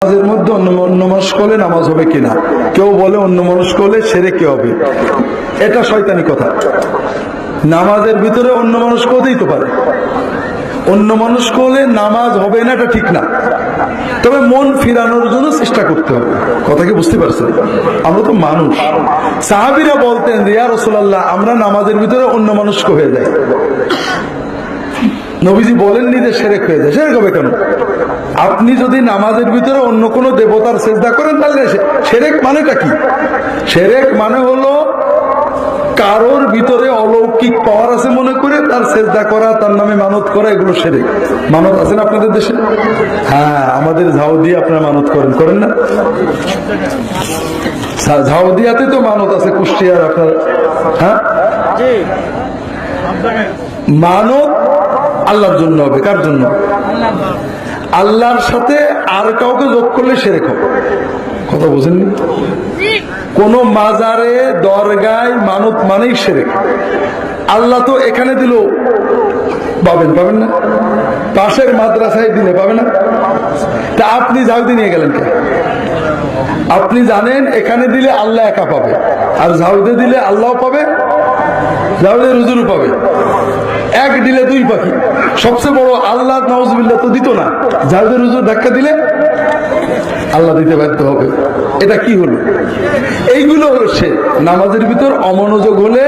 নামাজের মধ্যে অন্য মানুষ করলে নামাজ হবে কিনা, কেউ বলে অন্য মানুষ করলে শিরক হবে। এটা শয়তানি কথা। নামাজের ভিতরে অন্য মানুষ করতেই তো পারে, অন্য মানুষ করলে নামাজ হবে না, এটা ঠিক না। তবে মন ফিরানোর জন্য চেষ্টা করতে হবে। কথা কি বুঝতে পারছেন? আমরা তো মানুষ। সাহাবীরা বলতেন যে ইয়া রাসূলুল্লাহ, আমরা নামাজের ভিতরে অন্য মানুষ হয়ে যাই। নবীজি বলেননি যে শিরক হয়ে যায়। শিরক হবে কেন? আপনি যদি নামাজের ভিতরে অন্য কোন দেবতার সিজদা করেন তাহলে শিরক মানেটা কি? শিরক মানে হলো কারোর ভিতরে অলৌকিক পাওয়ার আছে মনে করে তার সিজদা করা, তার নামে মানত করা, এগুলো শিরক। মানত আছে না আপনাদের দেশে? হ্যাঁ, আমাদের ঝাউদি আপনারা মানত করেন না? ঝাউদিয়াতে তো মানত আছে, কুষ্টিয়ার আপনার। হ্যাঁ, মানত আল্লাহর জন্য হবে। কার জন্য? আল্লাহর সাথে আর কাউকে যোগ করলে শিরক হবে। কথা বুঝেননি? কোন মাজারে দরগায় মানত মানেই শিরক। আল্লাহ তো এখানে দিল পাবেন না, পাশের মাদ্রাসায় দিলে পাবে না। তা আপনি ঝাউদি নিয়ে গেলেন কে? আপনি জানেন এখানে দিলে আল্লাহ একা পাবে, আর ঝাউদে দিলে আল্লাহ পাবে, ঝাউদে রুজুরও পাবে। এক দিলে দুই পাখি। সবচেয়ে বড় আল্লাহ নাউজুবিল্লাহ তো দিত না, ঝাউদে রুজুর ধাক্কা দিলে আল্লাহ দিতে বাধ্য হবে। এটা কি হলো? এইগুলো হচ্ছে নামাজের ভিতর অমনোযোগ হলে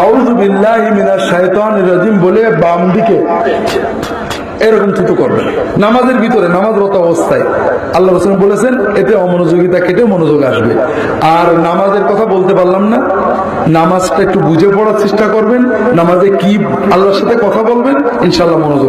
আউযু বিল্লাহি মিনাশ শাইতানির রাজিম বলে বাম দিকে এরকম থুতু করবেন নামাজের ভিতরে, নামাজরত অবস্থায়। আল্লাহ রাসূল বলেছেন এতে অমনোযোগিতা কেটে মনোযোগ আসবে। আর নামাজের কথা বলতে পারলাম না, নামাজটা একটু বুঝে পড়ার চেষ্টা করবেন, নামাজে কি আল্লাহর সাথে কথা বলবেন, ইনশাআল্লাহ মনোযোগ